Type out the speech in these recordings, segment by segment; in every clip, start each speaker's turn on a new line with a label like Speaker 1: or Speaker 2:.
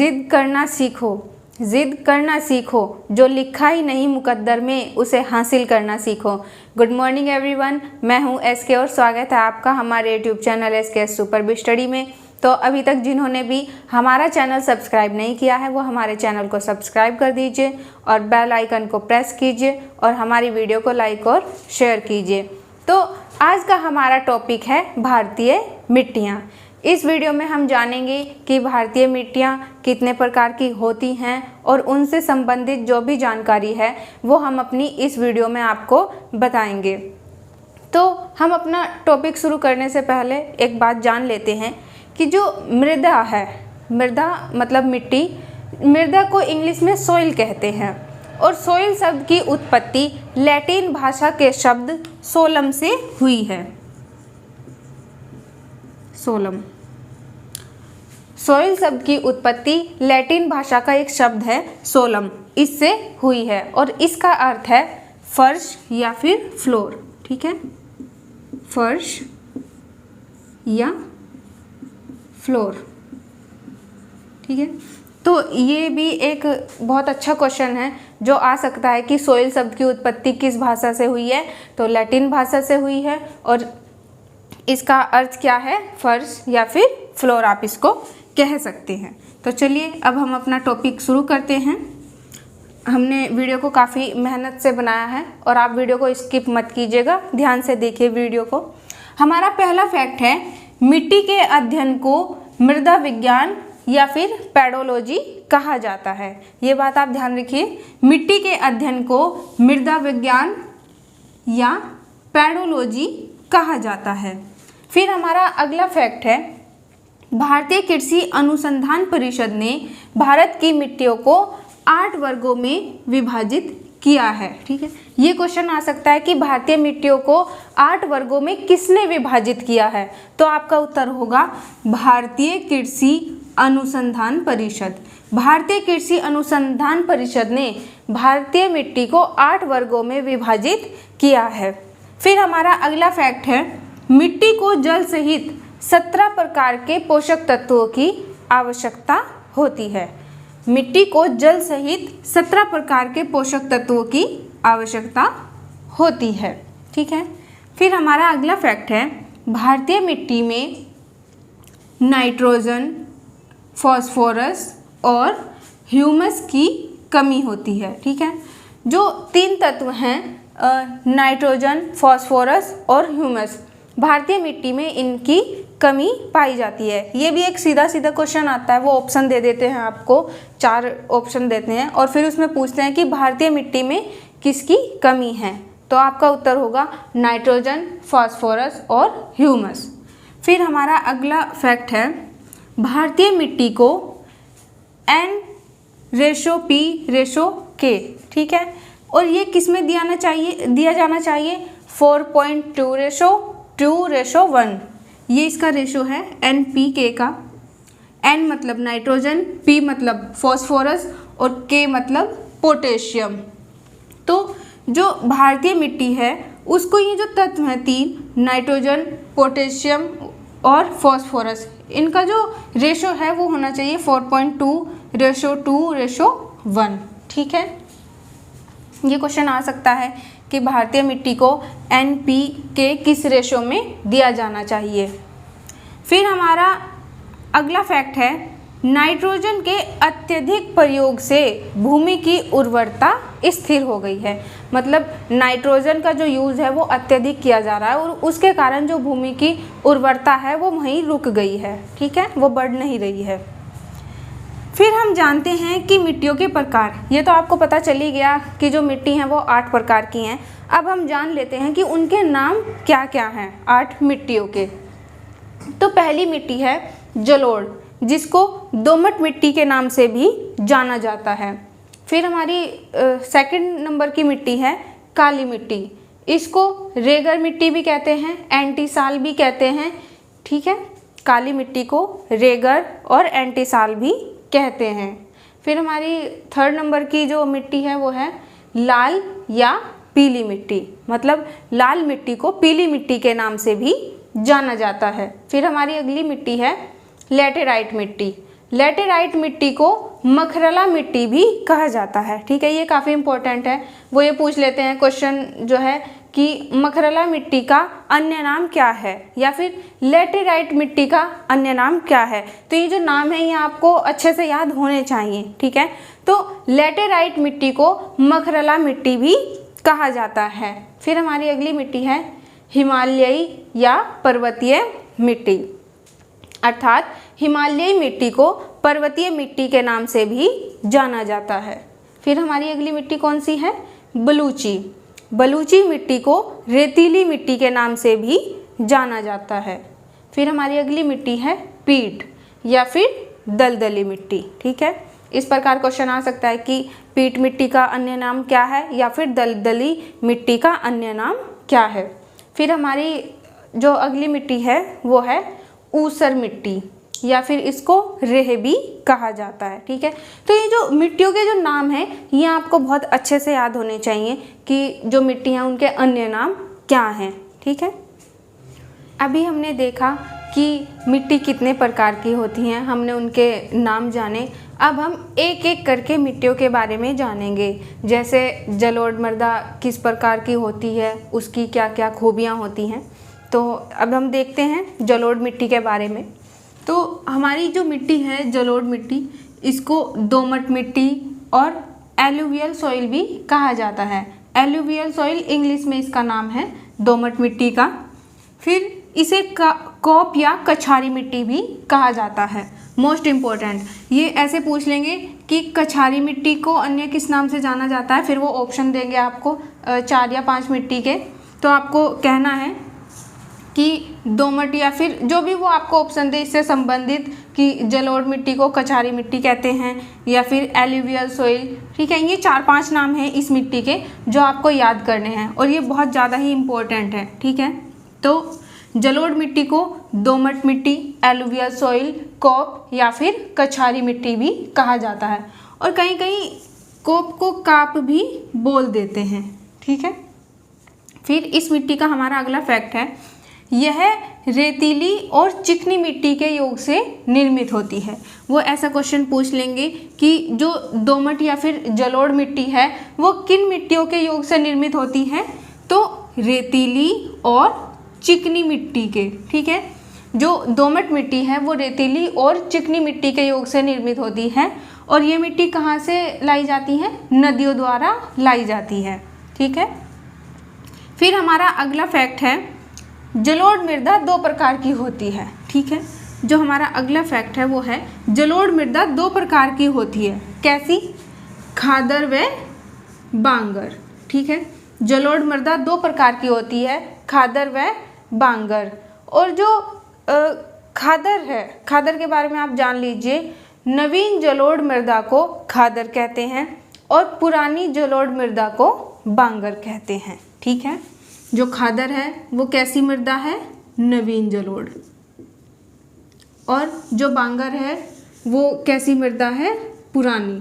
Speaker 1: जिद करना सीखो, जिद करना सीखो, जो लिखा ही नहीं मुकद्दर में उसे हासिल करना सीखो। गुड मॉर्निंग एवरीवन, मैं हूं एसके और स्वागत है आपका हमारे YouTube channel SK super study में। तो अभी तक जिन्होंने भी हमारा चैनल सब्सक्राइब नहीं किया है वो हमारे चैनल को सब्सक्राइब कर दीजिए और बेल आइकन को प्रेस कीजिए और हमारी वीडियो को लाइक और शेयर कीजिए। तो आज का हमारा टॉपिक है भारतीय मिट्टियाँ। इस वीडियो में हम जानेंगे कि भारतीय मिट्टियाँ कितने प्रकार की होती हैं और उनसे संबंधित जो भी जानकारी है वो हम अपनी इस वीडियो में आपको बताएंगे। तो हम अपना टॉपिक शुरू करने से पहले एक बात जान लेते हैं कि जो मृदा है, मृदा मतलब मिट्टी, मृदा को इंग्लिश में सॉइल कहते हैं और सॉइल शब्द की उत्पत्ति लैटिन भाषा के शब्द सोलम से हुई है। सोलम, सॉइल शब्द की उत्पत्ति लैटिन भाषा का एक शब्द है सोलम, इससे हुई है और इसका अर्थ है फर्श या फिर फ्लोर। ठीक है, फर्श या फ्लोर। ठीक है, तो ये भी एक बहुत अच्छा क्वेश्चन है जो आ सकता है कि सॉइल शब्द की उत्पत्ति किस भाषा से हुई है, तो लैटिन भाषा से हुई है और इसका अर्थ क्या है, फर्श या फिर फ्लोर आप इसको कह सकते हैं। तो चलिए अब हम अपना टॉपिक शुरू करते हैं। हमने वीडियो को काफ़ी मेहनत से बनाया है और आप वीडियो को स्किप मत कीजिएगा, ध्यान से देखिए वीडियो को। हमारा पहला फैक्ट है, मिट्टी के अध्ययन को मृदा विज्ञान या फिर पेडोलॉजी कहा जाता है। ये बात आप ध्यान रखिए, मिट्टी के अध्ययन को मृदा विज्ञान या पेडोलॉजी कहा जाता है। फिर हमारा अगला फैक्ट है, भारतीय कृषि अनुसंधान परिषद ने भारत की मिट्टियों को 8 वर्गों में विभाजित किया है। ठीक है, ये क्वेश्चन आ सकता है कि भारतीय मिट्टियों को 8 वर्गों में किसने विभाजित किया है, तो आपका उत्तर होगा भारतीय कृषि अनुसंधान परिषद। भारतीय कृषि अनुसंधान परिषद ने भारतीय मिट्टी को 8 वर्गों में विभाजित किया है। फिर हमारा अगला फैक्ट है, मिट्टी को जल सहित 17 प्रकार के पोषक तत्वों की आवश्यकता होती है। मिट्टी को जल सहित 17 प्रकार के पोषक तत्वों की आवश्यकता होती है। ठीक है, फिर हमारा अगला फैक्ट है, भारतीय मिट्टी में नाइट्रोजन, फॉस्फोरस और ह्यूमस की कमी होती है। ठीक है, जो 3 तत्व हैं नाइट्रोजन, फॉस्फोरस और ह्यूमस, भारतीय मिट्टी में इनकी कमी पाई जाती है। ये भी एक सीधा सीधा क्वेश्चन आता है, वो ऑप्शन दे देते हैं आपको, 4 ऑप्शन देते हैं और फिर उसमें पूछते हैं कि भारतीय मिट्टी में किसकी कमी है, तो आपका उत्तर होगा नाइट्रोजन, फॉस्फोरस और ह्यूमस। फिर हमारा अगला फैक्ट है, भारतीय मिट्टी को N/P/K, ठीक है, और ये किस में दिया जाना चाहिए, 4.2:1। ये इसका रेशो है NPK का। N मतलब नाइट्रोजन, P मतलब फॉस्फोरस और K मतलब पोटेशियम। तो जो भारतीय मिट्टी है उसको ये जो तत्व हैं 3, नाइट्रोजन, पोटेशियम और फॉस्फोरस, इनका जो रेशो है वो होना चाहिए 4.2:1। ठीक है, ये क्वेश्चन आ सकता है कि भारतीय मिट्टी को NPK किस रेशो में दिया जाना चाहिए। फिर हमारा अगला फैक्ट है, नाइट्रोजन के अत्यधिक प्रयोग से भूमि की उर्वरता स्थिर हो गई है। मतलब नाइट्रोजन का जो यूज़ है वो अत्यधिक किया जा रहा है और उसके कारण जो भूमि की उर्वरता है वो वहीं रुक गई है। ठीक है, वो बढ़ नहीं रही है। फिर हम जानते हैं कि मिट्टियों के प्रकार, ये तो आपको पता चल ही गया कि जो मिट्टी हैं वो 8 प्रकार की हैं। अब हम जान लेते हैं कि उनके नाम क्या क्या हैं 8 मिट्टियों के। तो पहली मिट्टी है जलोढ़, जिसको दोमट मिट्टी के नाम से भी जाना जाता है। फिर हमारी सेकंड नंबर की मिट्टी है काली मिट्टी, इसको रेगर मिट्टी भी कहते हैं, एंटीसाल भी कहते हैं। ठीक है, काली मिट्टी को रेगर और एंटीसाल भी कहते हैं। फिर हमारी थर्ड नंबर की जो मिट्टी है वो है लाल या पीली मिट्टी, मतलब लाल मिट्टी को पीली मिट्टी के नाम से भी जाना जाता है। फिर हमारी अगली मिट्टी है लैटेराइट मिट्टी। लैटेराइट मिट्टी को मखरला मिट्टी भी कहा जाता है। ठीक है, ये काफ़ी इंपॉर्टेंट है। वो ये पूछ लेते हैं क्वेश्चन जो है कि मखरला मिट्टी का अन्य नाम क्या है, या फिर लैटेराइट मिट्टी का अन्य नाम क्या है। तो ये जो नाम है ये आपको अच्छे से याद होने चाहिए। ठीक है, तो लैटेराइट मिट्टी को मखरला मिट्टी भी कहा जाता है। फिर हमारी अगली मिट्टी है हिमालयी या पर्वतीय मिट्टी, अर्थात हिमालयी मिट्टी को पर्वतीय मिट्टी के नाम से भी जाना जाता है। फिर हमारी अगली मिट्टी कौन सी है? बलूची। बलूची मिट्टी को रेतीली मिट्टी के नाम से भी जाना जाता है। फिर हमारी अगली मिट्टी है पीट या फिर दलदली मिट्टी। ठीक है, इस प्रकार क्वेश्चन आ सकता है कि पीट मिट्टी का अन्य नाम क्या है, या फिर दलदली मिट्टी का अन्य नाम क्या है। फिर हमारी जो अगली मिट्टी है वो है ऊसर मिट्टी, या फिर इसको रेह भी कहा जाता है। ठीक है, तो ये जो मिट्टियों के जो नाम हैं ये आपको बहुत अच्छे से याद होने चाहिए कि जो मिट्टी हैं उनके अन्य नाम क्या हैं। ठीक है, अभी हमने देखा कि मिट्टी कितने प्रकार की होती हैं, हमने उनके नाम जाने। अब हम एक एक करके मिट्टियों के बारे में जानेंगे, जैसे जलोढ़ मृदा किस प्रकार की होती है, उसकी क्या क्या खूबियाँ होती हैं। तो अब हम देखते हैं जलोढ़ मिट्टी के बारे में। तो हमारी जो मिट्टी है जलोढ़ मिट्टी, इसको दोमट मिट्टी और एलुवियल सॉइल भी कहा जाता है। एलुवियल सॉइल इंग्लिश में इसका नाम है दोमट मिट्टी का। फिर इसे कॉप या कछारी मिट्टी भी कहा जाता है। मोस्ट इम्पोर्टेंट, ये ऐसे पूछ लेंगे कि कछारी मिट्टी को अन्य किस नाम से जाना जाता है, फिर वो ऑप्शन देंगे आपको 4 या 5 मिट्टी के। तो आपको कहना है कि दोमट, या फिर जो भी वो आपको ऑप्शन दे इससे संबंधित, कि जलोढ़ मिट्टी को कछारी मिट्टी कहते हैं या फिर एलुवियल सॉइल। ठीक है, ये 4-5 नाम हैं इस मिट्टी के जो आपको याद करने हैं, और ये बहुत ज़्यादा ही इम्पोर्टेंट है। ठीक है, तो जलोढ़ मिट्टी को दोमट मिट्टी, एलुवियल सॉइल, कॉप या फिर कछारी मिट्टी भी कहा जाता है, और कहीं कहीं कॉप को काप भी बोल देते हैं। ठीक है, फिर इस मिट्टी का हमारा अगला फैक्ट है, यह रेतीली और चिकनी मिट्टी के योग से निर्मित होती है। वो ऐसा क्वेश्चन पूछ लेंगे कि जो दोमट या फिर जलोढ़ मिट्टी है वो किन मिट्टियों के योग से निर्मित होती है, तो रेतीली और चिकनी मिट्टी के। ठीक है, जो दोमट मिट्टी है वो रेतीली और चिकनी मिट्टी के योग से निर्मित होती है, और ये मिट्टी कहाँ से लाई जाती है? नदियों द्वारा लाई जाती है। ठीक है, फिर हमारा अगला फैक्ट है जलोढ़ मृदा 2 प्रकार की होती है। ठीक है, जो हमारा अगला फैक्ट है वो है जलोढ़ मृदा 2 प्रकार की होती है। कैसी? खादर व बांगर। ठीक है, जलोढ़ मृदा 2 प्रकार की होती है, खादर व बांगर। और जो खादर है, खादर के बारे में आप जान लीजिए, नवीन जलोढ़ मृदा को खादर कहते हैं और पुरानी जलोढ़ मृदा को बांगर कहते हैं। ठीक है, जो खादर है वो कैसी मृदा है? नवीन जलोढ़। और जो बांगर है वो कैसी मृदा है? पुरानी।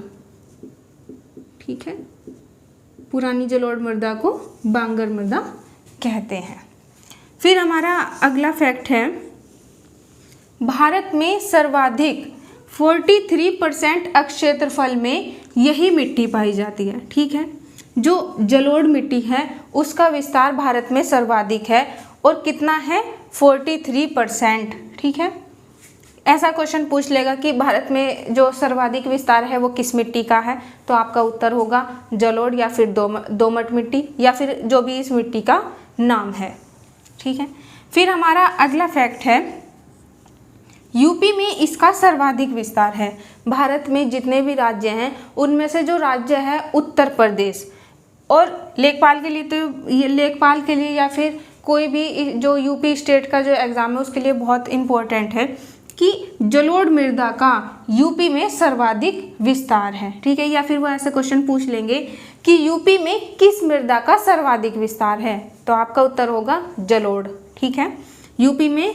Speaker 1: ठीक है, पुरानी जलोढ़ मृदा को बांगर मृदा कहते हैं। फिर हमारा अगला फैक्ट है, भारत में सर्वाधिक 43% क्षेत्रफल में यही मिट्टी पाई जाती है। ठीक है, जो जलोढ़ मिट्टी है उसका विस्तार भारत में सर्वाधिक है, और कितना है? 43%। ठीक है, ऐसा क्वेश्चन पूछ लेगा कि भारत में जो सर्वाधिक विस्तार है वो किस मिट्टी का है, तो आपका उत्तर होगा जलोढ़ या फिर दोमट मिट्टी, या फिर जो भी इस मिट्टी का नाम है। ठीक है, फिर हमारा अगला फैक्ट है, यूपी में इसका सर्वाधिक विस्तार है। भारत में जितने भी राज्य हैं उनमें से जो राज्य है उत्तर प्रदेश, और लेखपाल के लिए, तो ये लेखपाल के लिए या फिर कोई भी जो यूपी स्टेट का जो एग्ज़ाम है उसके लिए बहुत इम्पोर्टेंट है कि जलोढ़ मृदा का यूपी में सर्वाधिक विस्तार है। ठीक है, या फिर वो ऐसे क्वेश्चन पूछ लेंगे कि यूपी में किस मृदा का सर्वाधिक विस्तार है, तो आपका उत्तर होगा जलोढ़। ठीक है, यूपी में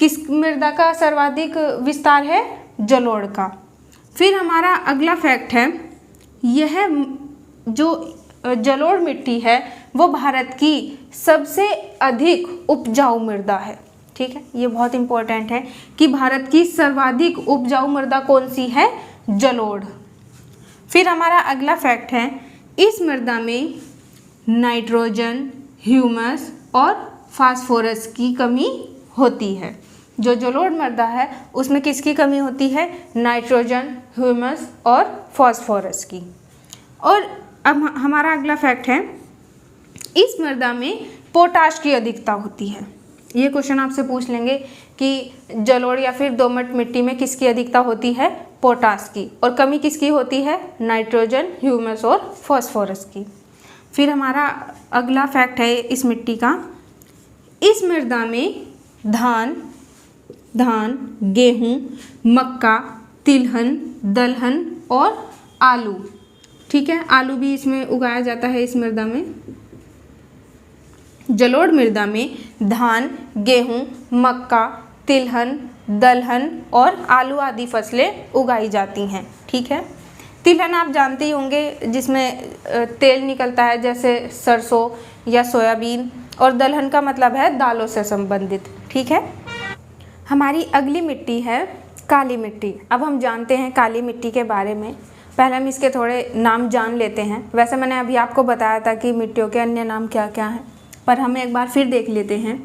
Speaker 1: किस मृदा का सर्वाधिक विस्तार है? जलोढ़ का। फिर हमारा अगला फैक्ट है, यह जो जलोढ़ मिट्टी है वो भारत की सबसे अधिक उपजाऊ मृदा है। ठीक है, ये बहुत इंपॉर्टेंट है कि भारत की सर्वाधिक उपजाऊ मृदा कौन सी है? जलोढ़। फिर हमारा अगला फैक्ट है, इस मृदा में नाइट्रोजन, ह्यूमस और फास्फोरस की कमी होती है। जो जलोढ़ मृदा है उसमें किसकी कमी होती है? नाइट्रोजन, ह्यूमस और फास्फोरस की। और अब हमारा अगला फैक्ट है, इस मृदा में पोटाश की अधिकता होती है। ये क्वेश्चन आपसे पूछ लेंगे कि जलोढ़ या फिर दोमट मिट्टी में किसकी अधिकता होती है? पोटाश की। और कमी किसकी होती है? नाइट्रोजन, ह्यूमस और फास्फोरस की। फिर हमारा अगला फैक्ट है इस मिट्टी का, इस मृदा में धान, गेहूँ, मक्का, तिलहन, दलहन और आलू, ठीक है, आलू भी इसमें उगाया जाता है। इस मृदा में, जलोढ़ मृदा में धान, गेहूँ, मक्का, तिलहन, दलहन और आलू आदि फसलें उगाई जाती हैं, ठीक है। तिलहन आप जानते ही होंगे, जिसमें तेल निकलता है, जैसे सरसों या सोयाबीन, और दलहन का मतलब है दालों से संबंधित, ठीक है। हमारी अगली मिट्टी है काली मिट्टी। अब हम जानते हैं काली मिट्टी के बारे में। पहले हम इसके थोड़े नाम जान लेते हैं। वैसे मैंने अभी आपको बताया था कि मिट्टियों के अन्य नाम क्या क्या हैं, पर हम एक बार फिर देख लेते हैं।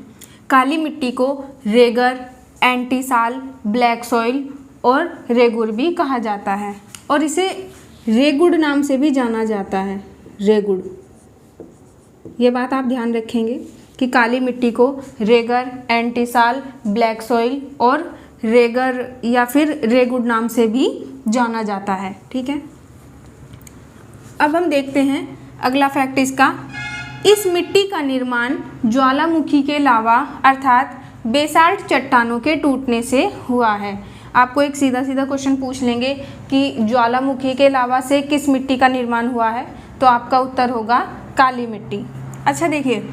Speaker 1: काली मिट्टी को रेगर, एंटीसाल, ब्लैक सॉइल और रेगुर भी कहा जाता है, और इसे रेगुड़ नाम से भी जाना जाता है। रेगुड़, ये बात आप ध्यान रखेंगे कि काली मिट्टी को रेगर, एंटीसाल, ब्लैक सॉइल और रेगर या फिर रेगुड़ नाम से भी जाना जाता है, ठीक है। अब हम देखते हैं अगला फैक्ट इसका, इस मिट्टी का निर्माण ज्वालामुखी के लावा अर्थात बेसाल्ट चट्टानों के टूटने से हुआ है। आपको एक सीधा सीधा क्वेश्चन पूछ लेंगे कि ज्वालामुखी के लावा से किस मिट्टी का निर्माण हुआ है, तो आपका उत्तर होगा काली मिट्टी। अच्छा देखिए,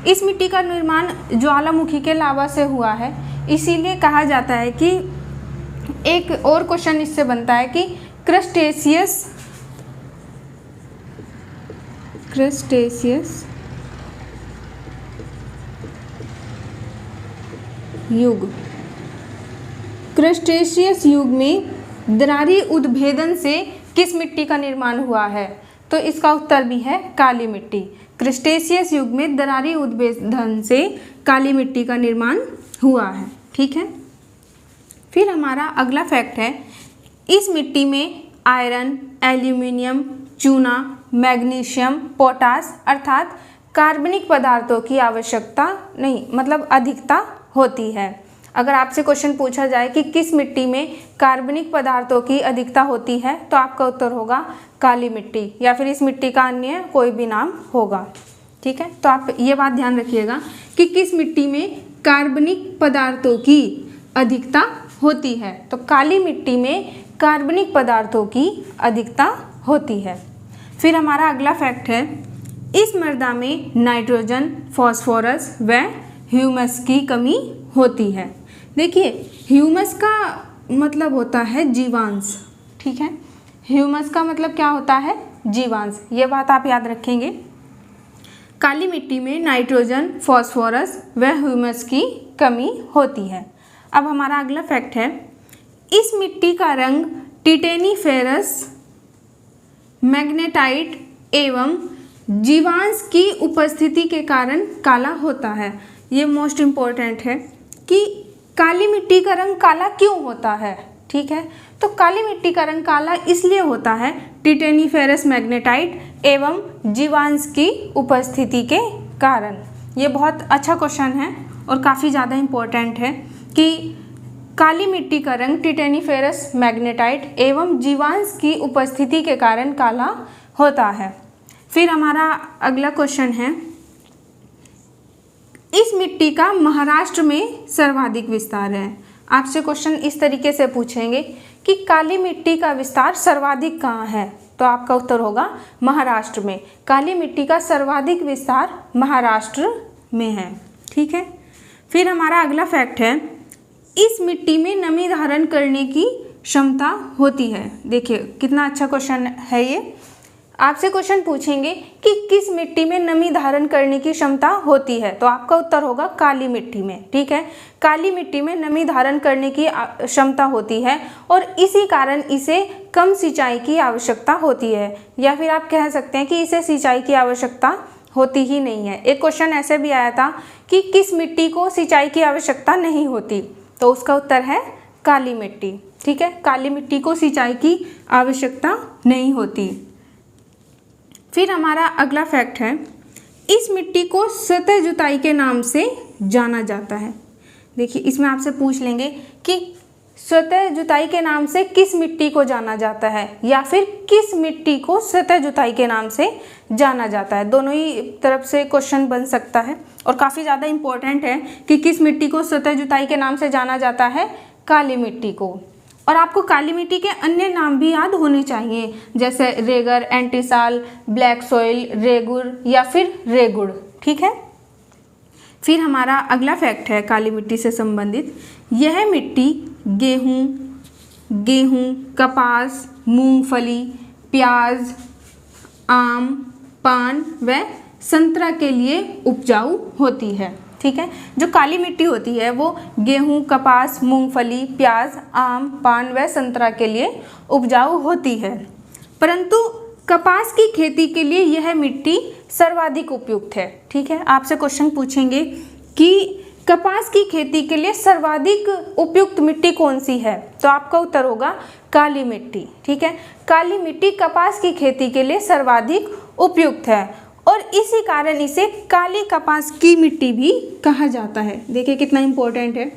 Speaker 1: इस मिट्टी का निर्माण ज्वालामुखी के लावा से हुआ है, इसीलिए कहा जाता है कि एक और क्वेश्चन इससे बनता है कि क्रस्टेशियस युग में दरारी उद्भेदन से किस मिट्टी का निर्माण हुआ है, तो इसका उत्तर भी है काली मिट्टी। क्रिस्टेशियस युग में दरारी उद्भेदन से काली मिट्टी का निर्माण हुआ है, ठीक है। फिर हमारा अगला फैक्ट है, इस मिट्टी में आयरन, एल्यूमिनियम, चूना, मैग्नीशियम, पोटास अर्थात कार्बनिक पदार्थों की आवश्यकता नहीं, मतलब अधिकता होती है। अगर आपसे क्वेश्चन पूछा जाए कि किस मिट्टी में कार्बनिक पदार्थों की अधिकता होती है, तो आपका उत्तर होगा काली मिट्टी, या फिर इस मिट्टी का अन्य कोई भी नाम होगा, ठीक है। तो आप ये बात ध्यान रखिएगा कि किस मिट्टी में कार्बनिक पदार्थों की अधिकता होती है, तो काली मिट्टी में कार्बनिक पदार्थों की अधिकता होती है। फिर हमारा अगला फैक्ट है, इस मृदा में नाइट्रोजन, फास्फोरस व ह्यूमस की कमी होती है। देखिए, ह्यूमस का मतलब होता है जीवांश, ठीक है। ह्यूमस का मतलब क्या होता है? जीवांश। ये बात आप याद रखेंगे। काली मिट्टी में नाइट्रोजन, फास्फोरस व ह्यूमस की कमी होती है। अब हमारा अगला फैक्ट है, इस मिट्टी का रंग टिटेनीफेरस, मैग्नेटाइट एवं जीवांश की उपस्थिति के कारण काला होता है। ये मोस्ट इम्पोर्टेंट है कि काली मिट्टी का रंग काला क्यों होता है, ठीक है। तो काली मिट्टी का रंग काला इसलिए होता है टिटेनीफेरस, मैग्नेटाइट एवं जीवांश की उपस्थिति के कारण। ये बहुत अच्छा क्वेश्चन है और काफ़ी ज़्यादा इम्पोर्टेंट है कि काली मिट्टी का रंग टिटेनीफेरस, मैग्नेटाइट एवं जीवांश की उपस्थिति के कारण काला होता है। फिर हमारा अगला क्वेश्चन है, इस मिट्टी का महाराष्ट्र में सर्वाधिक विस्तार है। आपसे क्वेश्चन इस तरीके से पूछेंगे कि काली मिट्टी का विस्तार सर्वाधिक कहाँ है, तो आपका उत्तर होगा महाराष्ट्र में। काली मिट्टी का सर्वाधिक विस्तार महाराष्ट्र में है, ठीक है। फिर हमारा अगला फैक्ट है, इस मिट्टी में नमी धारण करने की क्षमता होती है। देखिए कितना अच्छा क्वेश्चन है ये। आपसे क्वेश्चन पूछेंगे कि किस मिट्टी में नमी धारण करने की क्षमता होती है, तो आपका उत्तर होगा काली मिट्टी में। ठीक है, काली मिट्टी में नमी धारण करने की क्षमता होती है और इसी कारण इसे कम सिंचाई की आवश्यकता होती है, या फिर आप कह सकते हैं कि इसे सिंचाई की आवश्यकता होती ही नहीं है। एक क्वेश्चन ऐसे भी आया था कि किस मिट्टी को सिंचाई की आवश्यकता नहीं होती, तो उसका उत्तर है काली मिट्टी। ठीक है, काली मिट्टी को सिंचाई की आवश्यकता नहीं होती। फिर हमारा अगला फैक्ट है, इस मिट्टी को सतह जुताई के नाम से जाना जाता है। देखिए, इसमें आपसे पूछ लेंगे कि सतह जुताई के नाम से किस मिट्टी को जाना जाता है, या फिर किस मिट्टी को सतह जुताई के नाम से जाना जाता है। दोनों ही तरफ से क्वेश्चन बन सकता है और काफ़ी ज़्यादा इम्पोर्टेंट है कि किस मिट्टी को सतह जुताई के नाम से जाना जाता है, काली मिट्टी को। और आपको काली मिट्टी के अन्य नाम भी याद होने चाहिए, जैसे रेगर, एंटीसाल, ब्लैक सॉइल, रेगुर या फिर रेगुड़। ठीक है, फिर हमारा अगला फैक्ट है काली मिट्टी से संबंधित, यह मिट्टी गेहूँ, कपास, मूंगफली, प्याज, आम, पान व संतरा के लिए उपजाऊ होती है। ठीक है, जो काली मिट्टी होती है वो गेहूं, कपास, मूंगफली, प्याज, आम, पान व संतरा के लिए उपजाऊ होती है, परंतु कपास की खेती के लिए यह मिट्टी सर्वाधिक उपयुक्त है। ठीक है, आपसे क्वेश्चन पूछेंगे कि कपास की खेती के लिए सर्वाधिक उपयुक्त मिट्टी कौन सी है, तो आपका उत्तर होगा काली मिट्टी। ठीक है, काली मिट्टी कपास की खेती के लिए सर्वाधिक उपयुक्त है और इसी कारण इसे काली कपास की मिट्टी भी कहा जाता है। देखिए कितना इम्पोर्टेंट है।